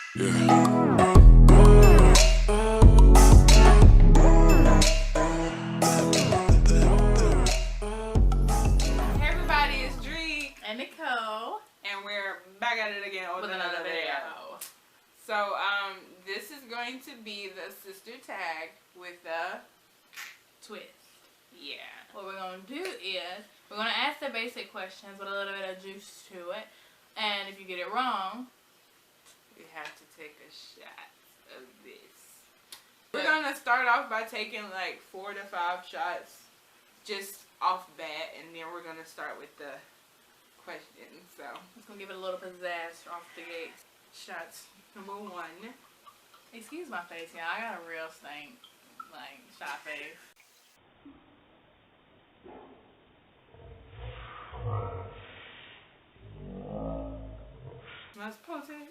everybody, it's Driek and Nicole, and we're back at it again with another video. So this is going to be the sister tag with the twist. Yeah. What we're gonna do is we're gonna ask the basic questions with a little bit of juice to it, and if you get it wrong, We have to take a shot of this. We're gonna start off by taking like 4 to 5 shots just off bat, and then we're gonna start with the questions. So it's gonna give it a little pizzazz off the gate. shots number 1. Excuse my face, y'all. I got a real stink, like shot face. Smells potent.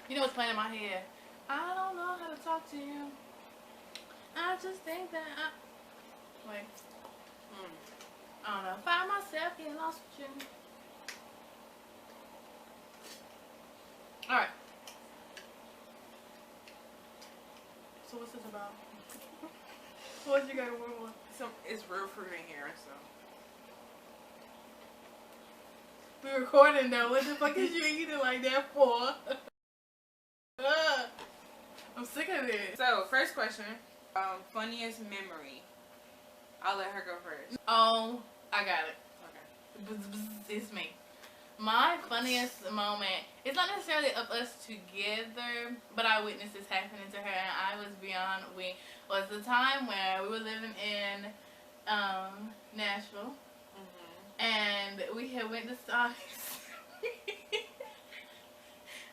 You know what's playing in my head? I don't know how to talk to you. I just think that wait. I don't know. Find myself getting lost with you. Alright. So what's this about? What you got to work with? It's real fruit in here, so. We're recording though. What the fuck is you eating like that for? I'm sick of it. So, first question. Funniest memory. I'll let her go first. Oh, I got it. Okay. It's me. My funniest moment, it's not necessarily of us together, but I witnessed this happening to her, and I was beyond weak. Was the time when we were living in Nashville, and we had went to Sonics.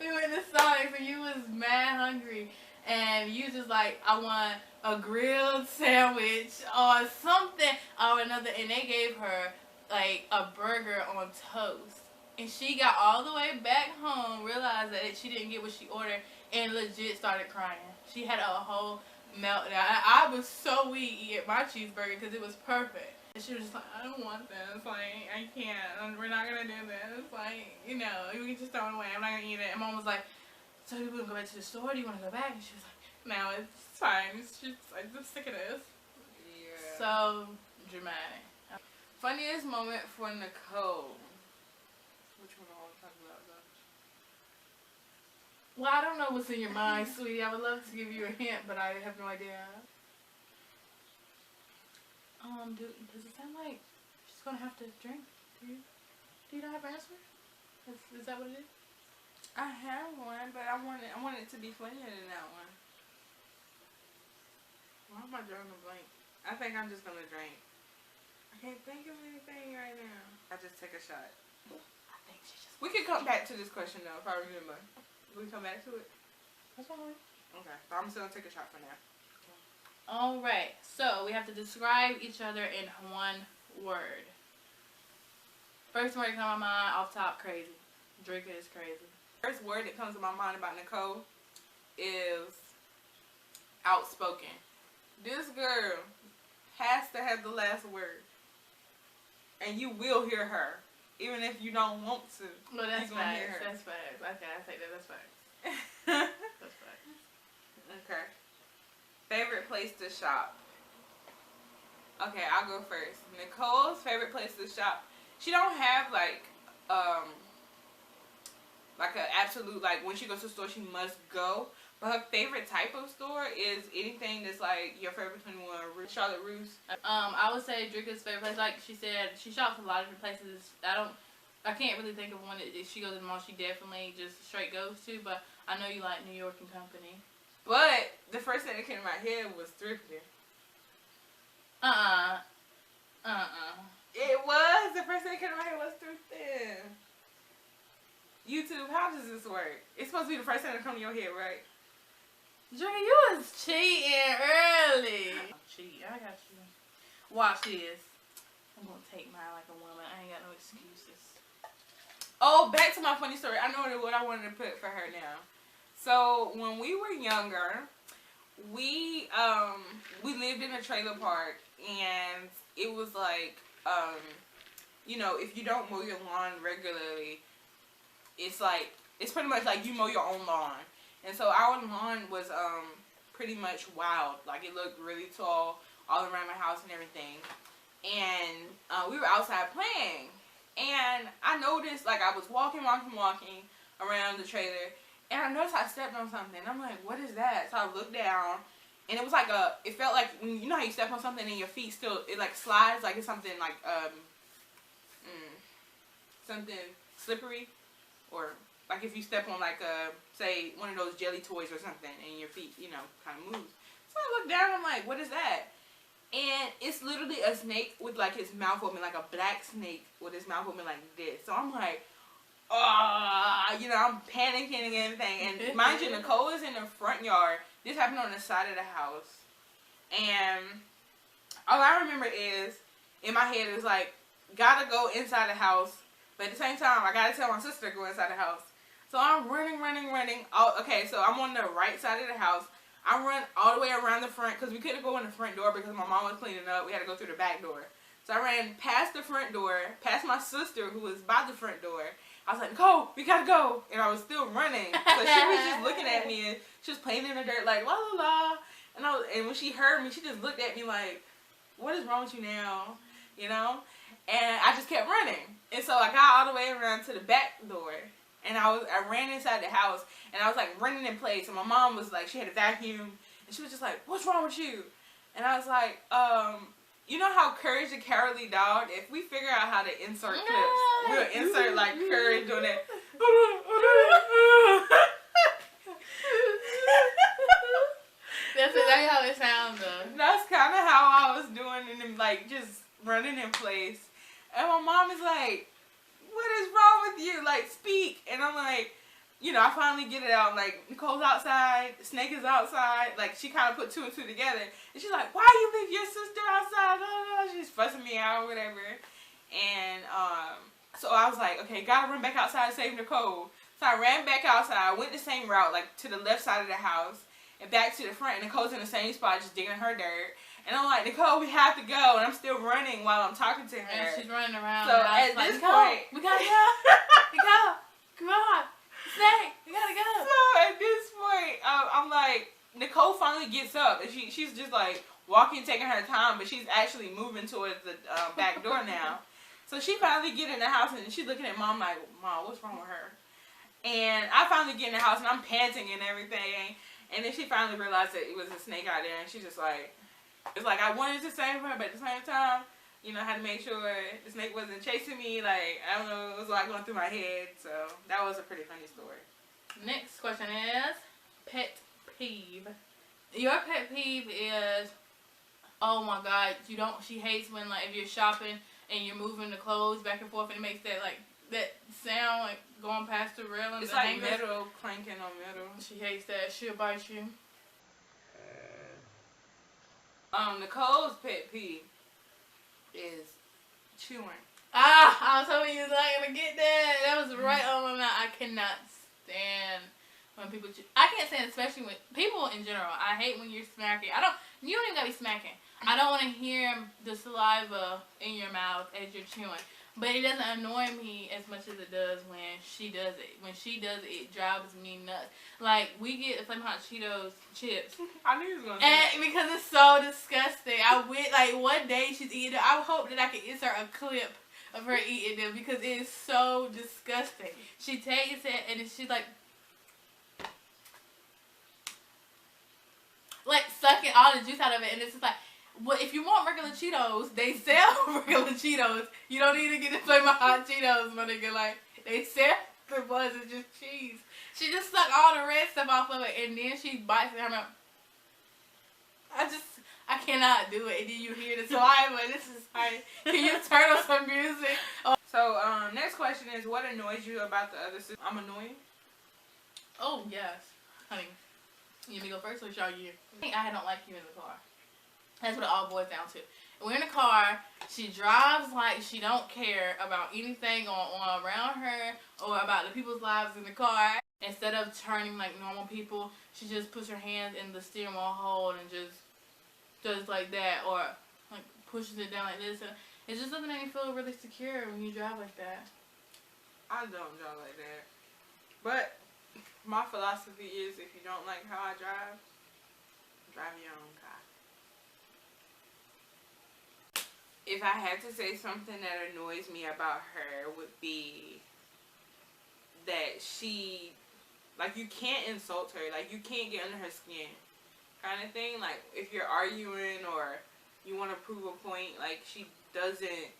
We went to Sonics, and you was mad hungry, and you just like, I want a grilled sandwich or something or another, and they gave her like a burger on toast. And she got all the way back home, realized that she didn't get what she ordered, and legit started crying. She had a whole meltdown. I was so weak eating my cheeseburger because it was perfect. And she was just like, I don't want this. Like, I can't. We're not going to do this. Like, you know, we can just throw it away. I'm not going to eat it. And Mom was like, so we going to go back to the store? Do you want to go back? And she was like, no, it's fine. It's just, I'm just sick of this. Yeah. So dramatic. Funniest moment for Nicole. Which one do I want to talk about, though? Well, I don't know what's in your mind, sweetie. I would love to give you a hint, but I have no idea. Does it sound like she's gonna have to drink? Do you not have an answer? Is that what it is? I have one, but I want it to be funnier than that one. Why am I drawing a blank? I think I'm just gonna drink. I can't think of anything right now. I just take a shot. I think she just. We can come back to this question though, if I remember. We come back to it. That's fine. Okay, so I'm just gonna take a shot for now. Alright, so we have to describe each other in one word. First word that comes to my mind, off top, crazy. Driek is crazy. First word that comes to my mind about Nicole is outspoken. This girl has to have the last word. And you will hear her. Even if you don't want to. No, that's you're gonna hear facts. her. That's facts. Okay, I take that. That's facts. That's facts. Okay. Favorite place to shop. Okay, I'll go first. Nicole's favorite place to shop. She don't have like an absolute, like when she goes to the store she must go. But her favorite type of store is anything that's like your favorite 21, Charlotte Russe. I would say Driek's favorite place. Like she said, she shops a lot of different places. I can't really think of one that if she goes to the mall she definitely just straight goes to. But I know you like New York and Company. But the first thing that came to my head was thrifting. It was. The first thing that came to my head was thrifting. YouTube, how does this work? It's supposed to be the first thing that come to your head, right? Driek, you was cheating early. Cheat, I got you. Watch this. I'm gonna take mine like a woman. I ain't got no excuses. Oh, back to my funny story. I know what I wanted to put for her now. So when we were younger, we we lived in a trailer park, and it was like, you know, if you don't mow your lawn regularly, it's pretty much like you mow your own lawn. And so our lawn was pretty much wild. Like, it looked really tall all around my house and everything. And we were outside playing, and I noticed, like, I was walking around the trailer, and I noticed I stepped on something. I'm like, what is that? So I looked down, and it was like it felt like, you know how you step on something and your feet still, it like slides, like it's something like, something slippery, or like if you step on like say one of those jelly toys or something, and your feet, you know, kind of moves. So I looked down, I'm like, what is that? And it's literally a snake with like his mouth open, like a black snake with his mouth open like this. So I'm like, you know, I'm panicking and everything. And mind you, Nicole is in the front yard. This happened on the side of the house. And all I remember is, in my head, it was like, gotta go inside the house. But at the same time, I gotta tell my sister to go inside the house. So I'm running. Okay, so I'm on the right side of the house. I run all the way around the front, because we couldn't go in the front door because my mom was cleaning up. We had to go through the back door. So I ran past the front door, past my sister who was by the front door. I was like, Nicole, we gotta go. And I was still running. So she was just looking at me, and she was playing in the dirt like, la la la. And when she heard me, she just looked at me like, what is wrong with you now? You know? And I just kept running. And so I got all the way around to the back door. And I ran inside the house, and I was like running in place. And my mom was like, she had a vacuum, and she was just like, what's wrong with you? And I was like, you know how Courage the Cowardly Dog, if we figure out how to insert clips, we'll insert like Courage doing that. That's exactly how it sounds though. That's kind of how I was doing, and like just running in place. And my mom is like, what is wrong with you? Like, speak. And I'm like, you know, I finally get it out. Like, Nicole's outside, Snake is outside. Like, she kind of put two and two together. And she's like, why you leave your sister outside? She's fussing me out or whatever. And so I was like, okay, gotta run back outside to save Nicole. So I ran back outside. I went the same route, like to the left side of the house and back to the front. And Nicole's in the same spot, just digging her dirt. And I'm like, Nicole, we have to go. And I'm still running while I'm talking to her. And she's running around. So at this point, we gotta go. Nicole, come on. Snake, we gotta go. So at this point, I'm like, Nicole finally gets up. And she's just like walking, taking her time. But she's actually moving towards the back door now. So she finally get in the house, and she's looking at Mom like, Mom, what's wrong with her? And I finally get in the house, and I'm panting and everything. And then she finally realized that it was a snake out there. And she's just like, it's like I wanted to save her, but at the same time, you know, I had to make sure the snake wasn't chasing me. Like, I don't know, it was a lot going through my head. So that was a pretty funny story. Next question is pet peeve. Your pet peeve is, oh my God, she hates when, like, if you're shopping and you're moving the clothes back and forth and it makes that, like, that sound, like, going past the railing. It's like metal clanking on metal. She hates that. She'll bite you. Nicole's pet peeve is chewing. I was hoping you was not gonna get that. That was right on my mouth. I cannot stand when people chew. I can't stand, especially when people in general. I hate when you're smacking. You don't even gotta be smacking. I don't want to hear the saliva in your mouth as you're chewing. But it doesn't annoy me as much as it does when she does it. When she does it, it drives me nuts. Like, we get the Flamin' Hot Cheetos chips. I knew you was going to say that. Because it's so disgusting. I went, like, one day she's eating it. I hope that I can insert a clip of her eating them because it is so disgusting. She takes it and she's like sucking all the juice out of it. And it's just like, well, if you want regular Cheetos, they sell regular Cheetos. You don't need to get the Flamin' Hot Cheetos, my nigga. Like, they sell the ones that's just cheese. She just sucked all the red stuff off of it, and then she bites it. I'm like, I cannot do it. And then you hear the saliva. This is like, can you turn on some music? So, next question is, what annoys you about the other sister? I'm annoying? Oh, yes. Honey, you want me to go first, or shall you? I don't like you in the car. That's what it all boils down to. We're in the car. She drives like she don't care about anything on around her or about the people's lives in the car. instead of turning like normal people, she just puts her hands in the steering wheel hole and just does like that, or like pushes it down like this. And it just doesn't make me feel really secure when you drive like that. I don't drive like that. But my philosophy is, if you don't like how I drive your own car. If I had to say something that annoys me about her, would be that she, like, you can't insult her. Like, you can't get under her skin kind of thing. Like, if you're arguing or you want to prove a point, like, she doesn't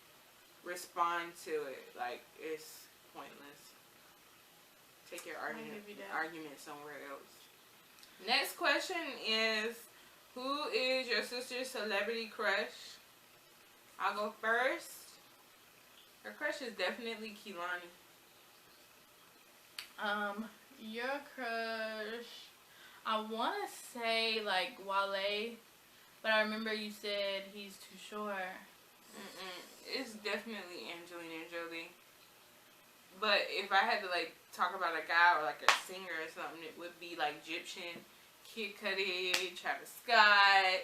respond to it. Like, it's pointless. Take your argument somewhere else. Next question is, who is your sister's celebrity crush? I'll go first. Her crush is definitely Kehlani. Your crush, I want to say like Wale, but I remember you said he's too short. It's definitely Angelina Jolie. But if I had to like talk about a guy or like a singer or something, it would be like Egyptian, Kid Cudi, Travis Scott.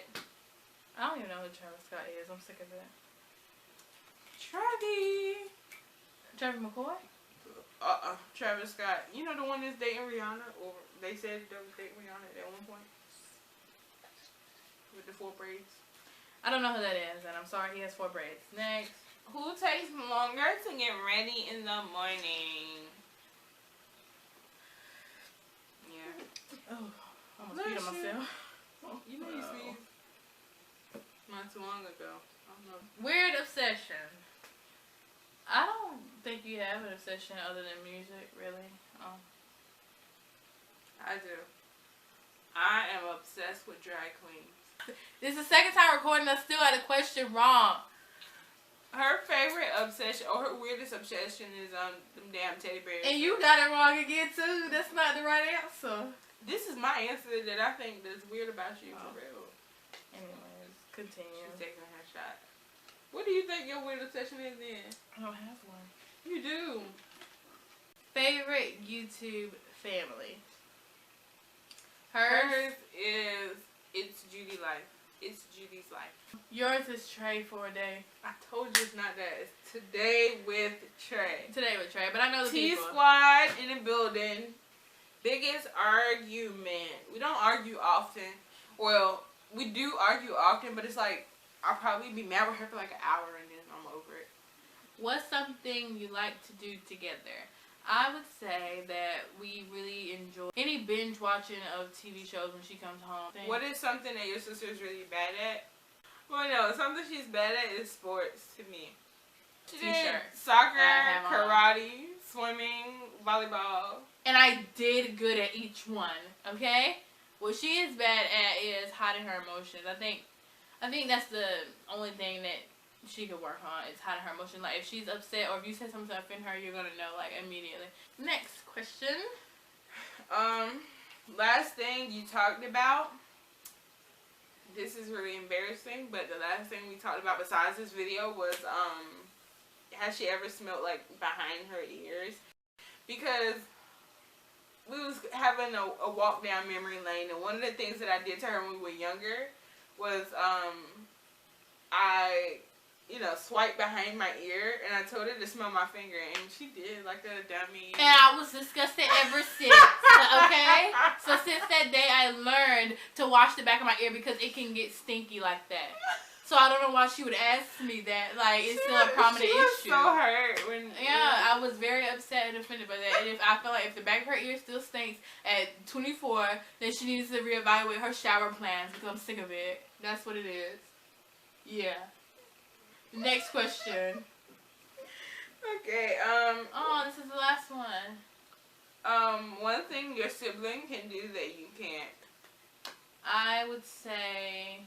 I don't even know who Travis Scott is. I'm sick of it. Travis McCoy? Travis Scott. You know the one that's dating Rihanna? Or they said they was dating Rihanna at one point? With the 4 braids. I don't know who that is, and I'm sorry he has 4 braids. Next. Who takes longer to get ready in the morning? Yeah. Oh, I almost peed on myself. You know you see not too long ago. I don't know. Weird obsession. I don't think you have an obsession other than music, really. I do. I am obsessed with drag queens. This is the second time recording us still had a question wrong. Her favorite obsession, or her weirdest obsession, is them damn teddy bears. And you got it wrong again too. That's not the right answer. This is my answer that I think that's weird about you, for real. Anyways, continue. She's taking her shot. What do you think your weird obsession is then? I don't have one. You do. Favorite YouTube family? Hers is It's Judy Life. It's Judy's Life. Yours is Trey for a day. I told you it's not that. It's Today with Trey. Today with Trey, but I know the people. T-Squad in the building. Biggest argument. We don't argue often. Well, we do argue often, but it's like, I'll probably be mad with her for like an hour and then I'm over it. What's something you like to do together? I would say that we really enjoy any binge watching of TV shows when she comes home. What is something that your sister is really bad at? Well, no, something she's bad at is sports to me. She did soccer, karate, swimming, volleyball. And I did good at each one, okay? What she is bad at is hiding her emotions. I think that's the only thing that she could work on, is hiding her emotions. Like, if she's upset or if you say something to offend her, you're gonna know, like, immediately. Next question. Last thing you talked about. This is really embarrassing, but the last thing we talked about besides this video was, has she ever smelled, like, behind her ears? Because we was having a walk down memory lane, and one of the things that I did to her when we were younger was, I, swiped behind my ear, and I told her to smell my finger, and she did, like a dummy. And I was disgusted ever since, okay? So since that day, I learned to wash the back of my ear because it can get stinky like that. So I don't know why she would ask me that. Like, it's still a prominent issue. She was so hurt when... Yeah, I was very upset and offended by that. And I feel like if the back of her ear still stinks at 24, then she needs to reevaluate her shower plans because I'm sick of it. That's what it is. Yeah. Next question. Okay, Oh, this is the last one. One thing your sibling can do that you can't. I would say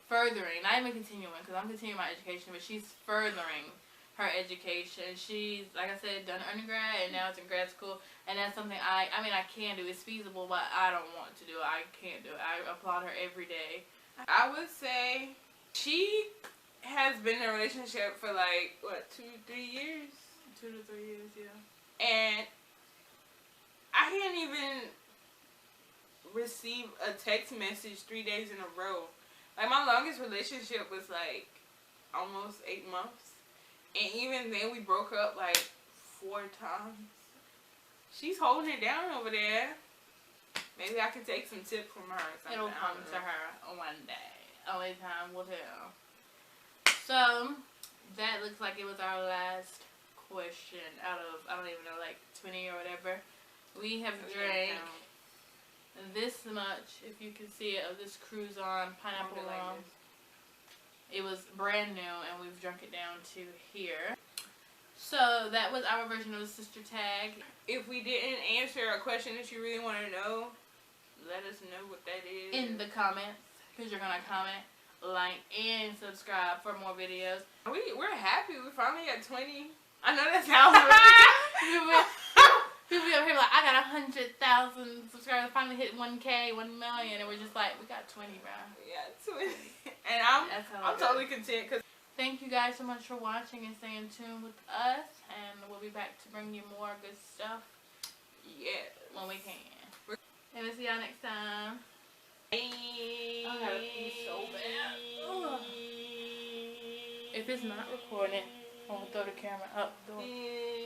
furthering, not even continuing, because I'm continuing my education, but she's furthering her education. She's, like I said, done undergrad, and now it's in grad school, and that's something I can do. It's feasible, but I don't want to do it. I can't do it. I applaud her every day. I would say she has been in a relationship for like, what, 2-3 years? 2 to 3 years, yeah. And I can't even receive a text message 3 days in a row. Like, my longest relationship was like almost 8 months. And even then we broke up like 4 times. She's holding it down over there. Maybe I can take some tips from her or something. It'll come to her one day. Only time will tell. So, that looks like it was our last question out of, I don't even know, like 20 or whatever. We have drank this much, if you can see it, of this Cruzon pineapple rum. It was brand new, and we've drunk it down to here. So, that was our version of the sister tag. If we didn't answer a question that you really want to know, let us know what that is. In the comments, because you're going to comment, like, and subscribe for more videos. We're happy we finally got 20. I know that sounds weird. People be up here like, I got 100,000 subscribers, finally hit 1K, 1 million, and we're just like, we got 20, bro. Yeah, 20. And I'm totally content. Cause thank you guys so much for watching and staying tuned with us, and we'll be back to bring you more good stuff. Yeah, when we can. And we'll see y'all next time. Bye. I gotta pee so bad. Ugh. If it's not recording, I'm gonna throw the camera up.